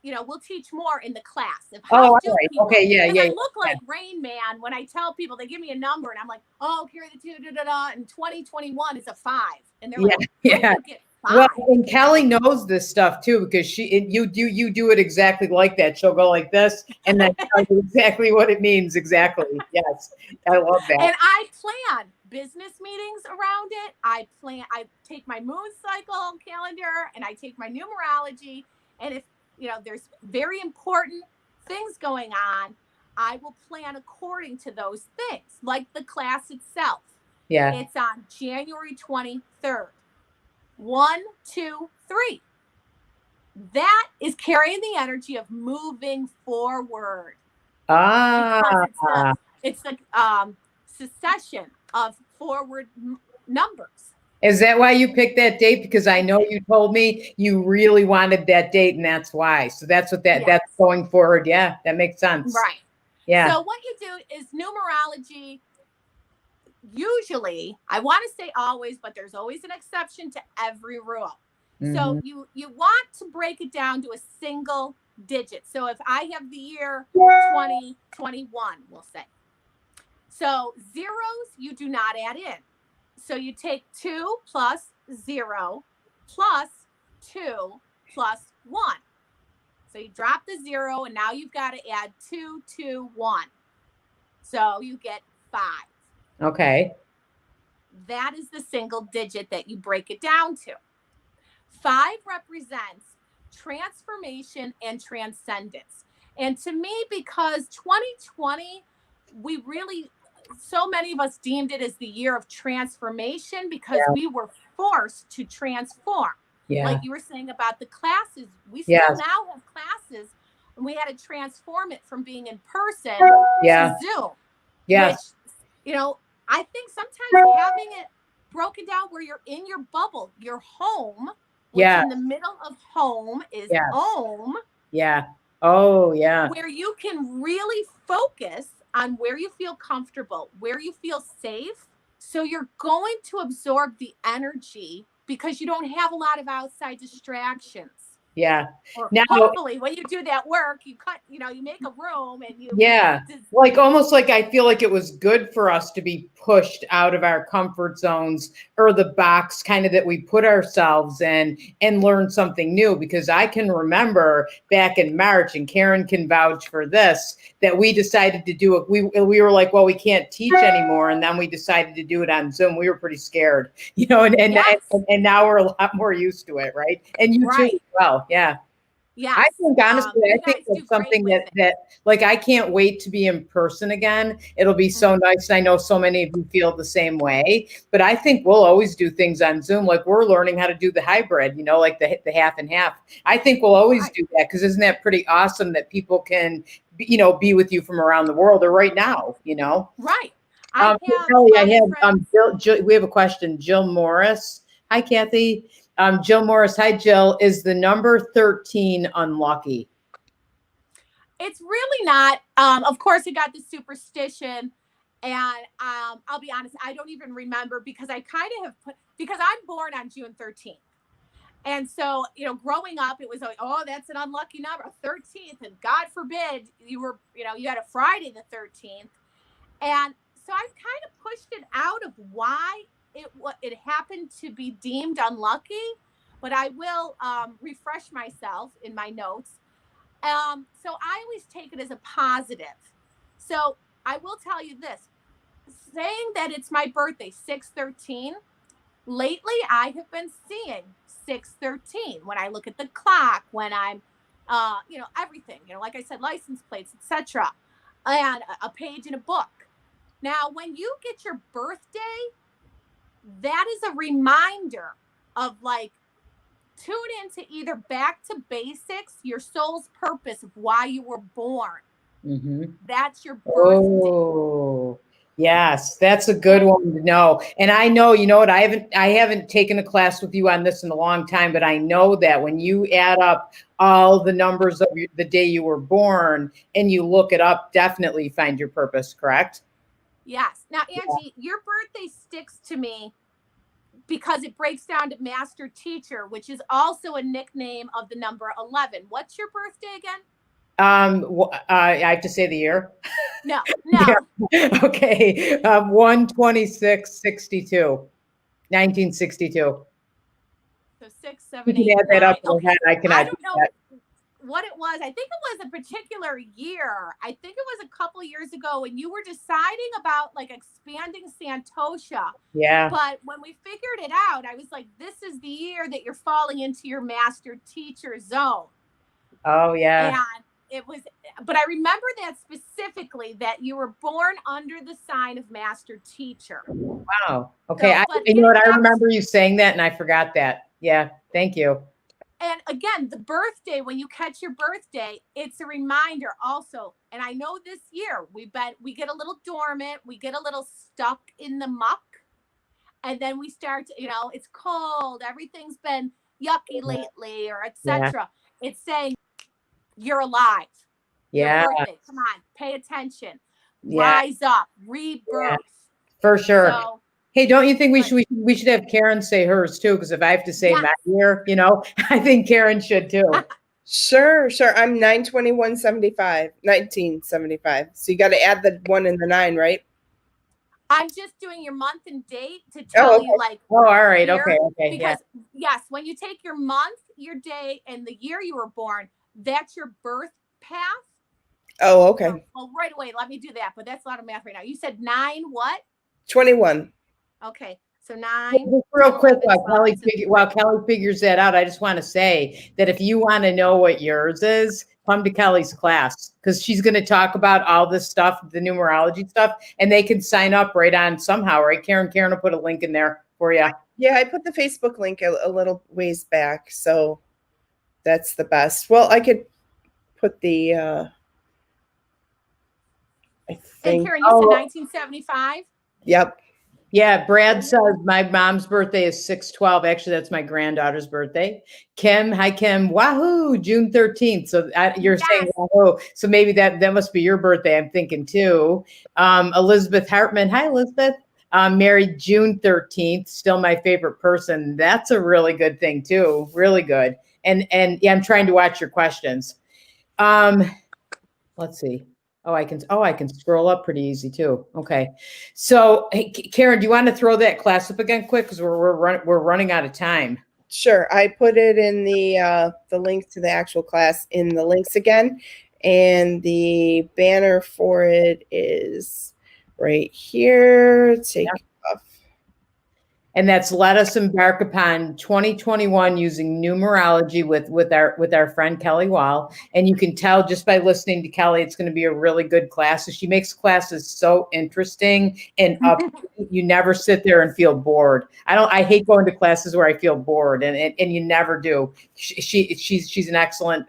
we'll teach more in the class of Oh, how all do right. people. Okay, yeah, Because yeah, I look yeah. like Rain Man when I tell people, they give me a number and I'm like, oh, carry the 2, and 2021 is a 5, and they're Yeah, like, yeah. how do you get 5? Well, and Kelly knows this stuff too, because you do it exactly like that. She'll go like this and then tell you exactly what it means. Exactly. Yes. I love that. And I plan business meetings around it. I take my moon cycle calendar and I take my numerology. And if, there's very important things going on, I will plan according to those things, like the class itself. Yeah. It's on January 23rd. 1, 2, 3. That is carrying the energy of moving forward. Ah. It's the succession of forward numbers. Is that why you picked that date? Because I know you told me you really wanted that date, and that's why. So that's what that's going forward. Yeah, that makes sense. Right. Yeah. So what you do is numerology. Usually, I want to say always, but there's always an exception to every rule. Mm-hmm. So you want to break it down to a single digit. So if I have the year 2021, we'll say. So zeros you do not add in. So you take 2 plus 0 plus 2 plus 1. So you drop the 0 and now you've got to add 2, 2, 1. So you get 5. Okay. That is the single digit that you break it down to. 5 represents transformation and transcendence. And to me, because 2020, so many of us deemed it as the year of transformation because we were forced to transform. Yeah. Like you were saying about the classes, we still now have classes, and we had to transform it from being in person to Zoom. Yeah. Which, I think sometimes having it broken down where you're in your bubble, your home, which in the middle of home is home. Yeah. Oh, yeah. Where you can really focus on where you feel comfortable, where you feel safe. So you're going to absorb the energy because you don't have a lot of outside distractions. Yeah. Or now, hopefully when you do that work, you make a room and you. Yeah. Like almost like I feel like it was good for us to be pushed out of our comfort zones or the box kind of that we put ourselves in and learn something new. Because I can remember back in March, and Karen can vouch for this, that we decided to do it. We were like, well, we can't teach anymore. And then we decided to do it on Zoom. We were pretty scared, and now we're a lot more used to it. Right. And you too as well. Yeah. Yeah. I think honestly, I think it's something that like I can't wait to be in person again. It'll be so nice. And I know so many of you feel the same way, but I think we'll always do things on Zoom. Like we're learning how to do the hybrid, like the half and half. I think we'll always do that because isn't that pretty awesome that people can, be with you from around the world or right now, Right. Jill, we have a question. Jill Morris. Hi, Kathy. Jill Morris. Hi, Jill. Is the number 13 unlucky? It's really not. Of course, it got the superstition. And I'll be honest, I don't even remember because I kind of because I'm born on June 13th. And so, growing up, it was like, oh, that's an unlucky number, 13th. And God forbid you had a Friday the 13th. And so I've kind of pushed it out of why it happened to be deemed unlucky, but I will refresh myself in my notes. So I always take it as a positive. So I will tell you this, saying that it's my birthday, 6/13, lately I have been seeing 6/13 when I look at the clock, when I'm, everything, like I said, license plates, etc., and a page in a book. Now, when you get your birthday, that is a reminder of tune into either back to basics, your soul's purpose of why you were born. Mm-hmm. That's your birthday. Oh, Yes, that's a good one to know. And I know, you know what, I haven't taken a class with you on this in a long time, but I know that when you add up all the numbers of the day you were born and you look it up, definitely find your purpose, correct? Yes. Now, Angie, your birthday sticks to me because it breaks down to master teacher, which is also a nickname of the number 11. What's your birthday again? I have to say the year. No, no. Yeah. Okay. 1/26/62, 1962. So 6, You 7, can 8, add that 9. up in your Okay. head. I cannot I do don't know that. what it was. I think it was a particular year. I think it was a couple years ago when you were deciding about like expanding Santosha. Yeah. But when we figured it out, I was like, this is the year that you're falling into your master teacher zone. Oh, yeah. And it was, but I remember that specifically that you were born under the sign of master teacher. Wow. Okay. So, but You know what? I getting back remember you saying that and I forgot that. Yeah. Thank you. and again, the birthday, when you catch your birthday, it's a reminder also. And I know this year we get a little dormant, we get a little stuck in the muck, and then we start to, it's cold, everything's been yucky lately, or Yeah. etc. It's saying you're alive. Your Yeah. birthday. Come on, pay attention. Yeah. Rise up, rebirth. For sure. So, Hey, don't you think but we should have Karen say hers too? Because if I have to say yes. my year, I think Karen should too. Sure. I'm 9/21/75, 1975. So you got to add the 1 and the 9, right? I'm just doing your month and date to tell okay. you like Oh, all right. year, Okay. Yeah. because yes, when you take your month, your day, and the year you were born, that's your birth path. Oh, okay. Oh, right away, let me do that. But that's a lot of math right now. You said 9 what? 21. Okay, so 9. Just real 10, quick, 11, 12, while Kelly figures that out, I just want to say that if you want to know what yours is, come to Kelly's class because she's going to talk about all this stuff, the numerology stuff, and they can sign up right on somehow, right? Karen will put a link in there for you. Yeah, I put the Facebook link a little ways back, so that's the best. Well, I could put the I And think. Karen, you said 1975. Yep. Yeah, Brad says my mom's birthday is 6/12. Actually, that's my granddaughter's birthday. Kim, hi Kim. Wahoo, June 13th. So you're saying wahoo. So maybe that must be your birthday. I'm thinking too. Elizabeth Hartman. Hi, Elizabeth. Married June 13th. Still my favorite person. That's a really good thing too. Really good. And yeah, I'm trying to watch your questions. Let's see. I can scroll up pretty easy too. Okay. So, hey, Karen, do you want to throw that class up again quick? Because we're running out of time. Sure. I put it in the link to the actual class in the links again. And the banner for it is right here. Take off. And that's Let Us Embark Upon 2021 using numerology with our friend Kelly Wahl. And you can tell just by listening to Kelly, it's going to be a really good class. So she makes classes so interesting and up. You never sit there and feel bored. I hate going to classes where I feel bored, and you never do. She's an excellent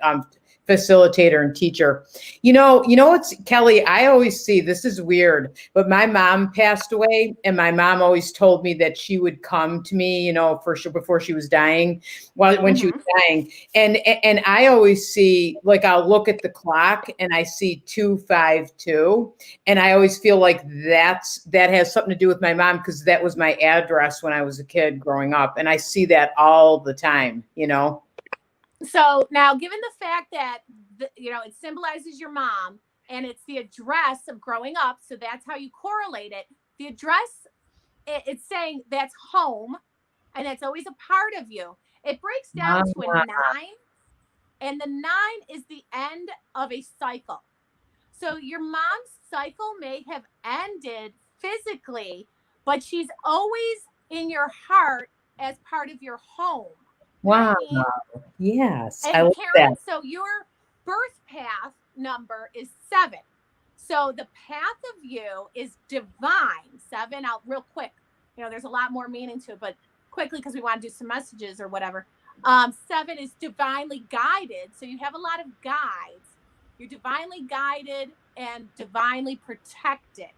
facilitator and teacher. You know what's Kelly, I always see, this is weird, but my mom passed away and my mom always told me that she would come to me, for sure before she was dying, when she was dying. And I always see, like, I'll look at the clock and I see 252. And I always feel like that has something to do with my mom because that was my address when I was a kid growing up. And I see that all the time, So now, given the fact that, it symbolizes your mom and it's the address of growing up, so that's how you correlate it. The address, it's saying that's home, and that's always a part of you. It breaks down to a 9, and the 9 is the end of a cycle. So your mom's cycle may have ended physically, but she's always in your heart as part of your home. Wow. Yes. And I love Karen, that. so your birth path number is 7. So the path of you is divine. 7, out real quick. There's a lot more meaning to it, but quickly, because we want to do some messages or whatever. 7 is divinely guided. So you have a lot of guides. You're divinely guided and divinely protected.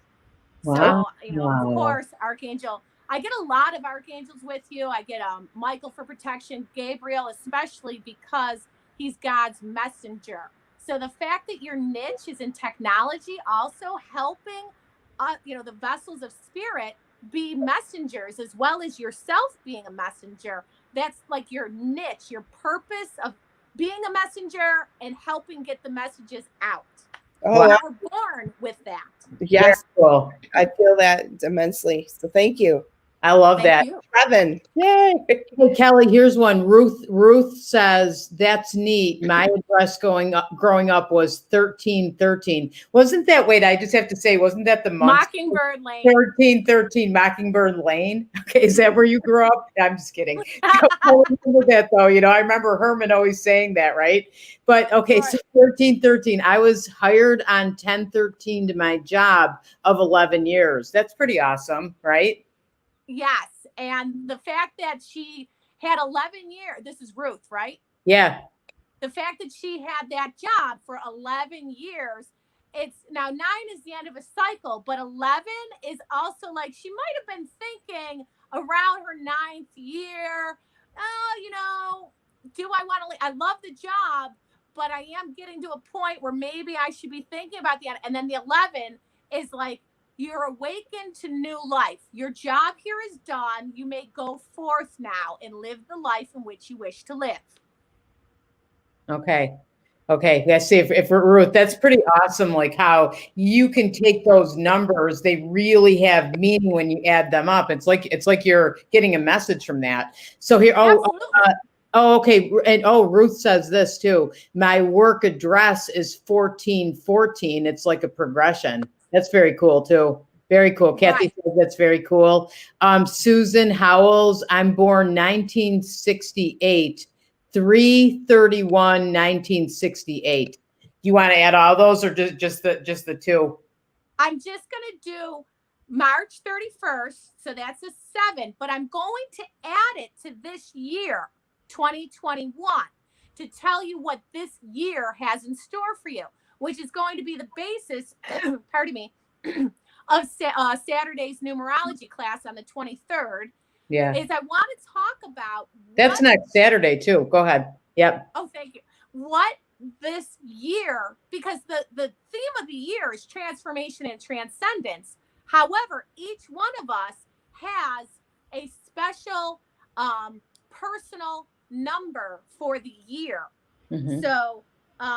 So, of course, Archangel, I get a lot of archangels with you. I get Michael for protection, Gabriel, especially because he's God's messenger. So the fact that your niche is in technology, also helping, the vessels of spirit be messengers, as well as yourself being a messenger. That's like your niche, your purpose of being a messenger and helping get the messages out. Oh, You were born with that. yes. Cool. I feel that immensely. So thank you. I love that. You. Kevin. Yay. Hey, Kelly, here's one. Ruth says, that's neat. My address growing up was 1313. Wasn't that, wait, I just have to say, wasn't that the month? Mockingbird Lane. 1313 Mockingbird Lane. Okay, is that where you grew up? I'm just kidding. I remember that though. I remember Herman always saying that, right? But okay, Right. So 1313. I was hired on 1013 to my job of 11 years. That's pretty awesome, right? Yes. And the fact that she had 11 years, this is Ruth, right? Yeah. The fact that she had that job for 11 years, it's now 9 is the end of a cycle, but 11 is also like she might have been thinking around her 9th year, do I want to, I love the job, but I am getting to a point where maybe I should be thinking about the, and then the 11 is like, you're awakened to new life. Your job here is done. You may go forth now and live the life in which you wish to live. Okay. Let's see if Ruth, that's pretty awesome. Like how you can take those numbers, they really have meaning when you add them up. It's like you're getting a message from that. So here, okay. And Ruth says this too. My work address is 1414. It's like a progression. That's very cool too. Very cool. Kathy says that's very cool. Susan Howells, I'm born 1968. 3/31/1968. Do you want to add all those or just the two? I'm just going to do March 31st. So that's a 7, but I'm going to add it to this year, 2021, to tell you what this year has in store for you, which is going to be the basis, pardon me, of Saturday's numerology class on the 23rd. Yeah. Is I want to talk about that's next Saturday too. Go ahead. Yep. Oh, thank you. What this year, because the theme of the year is transformation and transcendence. However, each one of us has a special personal number for the year. Mm-hmm. So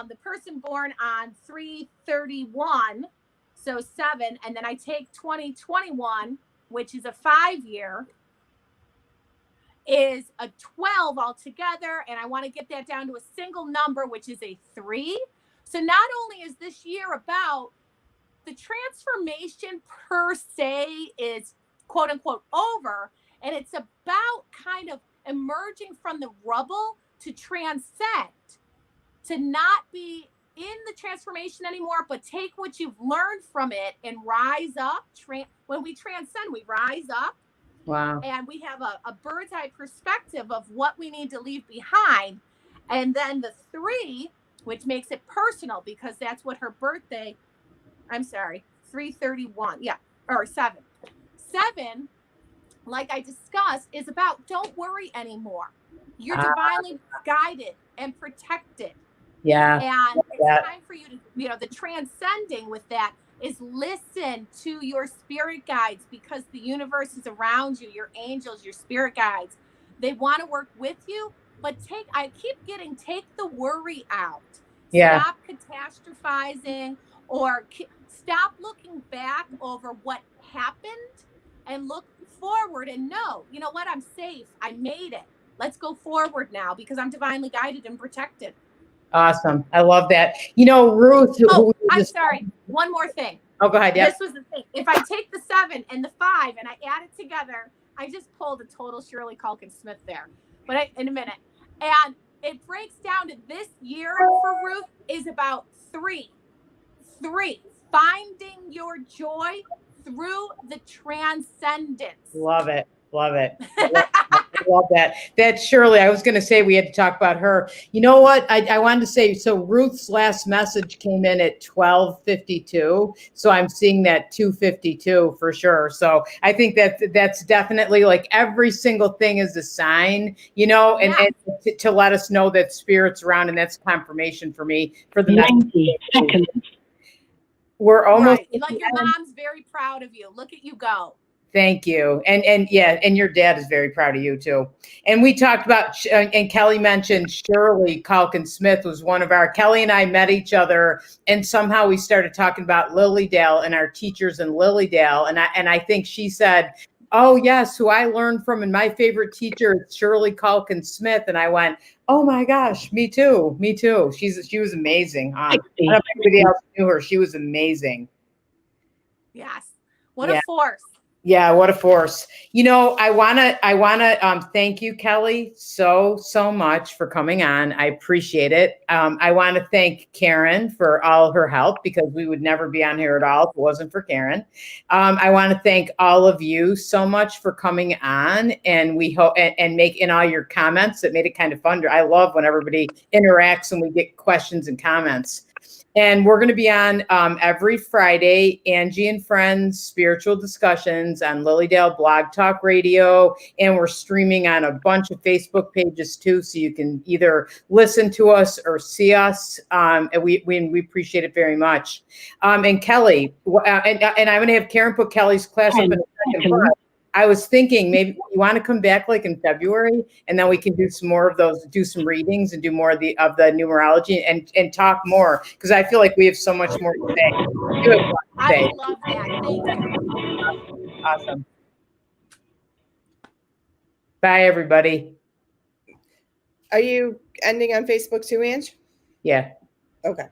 the person born on 3/31, so 7, and then I take 2021, which is a 5-year, is a 12 altogether, and I want to get that down to a single number, which is a 3. So not only is this year about the transformation per se is quote unquote over, and it's about kind of emerging from the rubble to transcend, to not be in the transformation anymore, but take what you've learned from it and rise up. When we transcend, we rise up. Wow. And we have a bird's eye perspective of what we need to leave behind. And then the 3, which makes it personal because that's what her birthday, 3/31. Yeah. Or 7. 7, like I discussed, is about don't worry anymore. You're divinely guided and protected. Yeah. And it's time for you to, the transcending with that is listen to your spirit guides, because the universe is around you, your angels, your spirit guides. They want to work with you, but take the worry out. Yeah. Stop catastrophizing or stop looking back over what happened and look forward and know, you know what, I'm safe. I made it. Let's go forward now because I'm divinely guided and protected. Awesome. I love that. Ruth. I'm sorry. One more thing. Oh, go ahead. Yeah. This was the thing. If I take the 7 and the 5 and I add it together, I just pulled a total Shirley Culkin Smith there. But in a minute. And it breaks down to this year for Ruth is about 3. Finding your joy through the transcendence. Love it. love that. That's Shirley. I was going to say we had to talk about her. You know what? I wanted to say, so Ruth's last message came in at 12:52. So I'm seeing that 2:52 for sure. So I think that's definitely like every single thing is a sign, and to let us know that spirit's around, and that's confirmation for me for the message. 90 seconds. We're almost like your mom's very proud of you. Look at you go. Thank you. And your dad is very proud of you too. And we talked about, and Kelly mentioned Shirley Calkin Smith was one of Kelly and I met each other, and somehow we started talking about Lilydale and our teachers in Lilydale. And I think she said, oh yes, who I learned from, and my favorite teacher is Shirley Calkin Smith. And I went, oh my gosh, me too. She was amazing. Huh? I don't know if anybody else knew her. She was amazing. Yes. What a force. Yeah, what a force. I wanna thank you, Kelly, so much for coming on. I appreciate it. I want to thank Karen for all her help, because we would never be on here at all if it wasn't for Karen. I want to thank all of you so much for coming on, and we hope and making all your comments that made it kind of fun. I love when everybody interacts and we get questions and comments. And we're going to be on every Friday, Angie and Friends Spiritual Discussions on Lilydale Blog Talk Radio. And we're streaming on a bunch of Facebook pages too, so you can either listen to us or see us. And we appreciate it very much. And Kelly, and I'm going to have Karen put Kelly's class up in a second. But I was thinking maybe you want to come back like in February, and then we can do some more of those, do some readings and do more of the numerology and talk more, because I feel like we have so much more to say. I would love that. Thank you. Awesome. Bye, everybody. Are you ending on Facebook too, Ange? Yeah. Okay.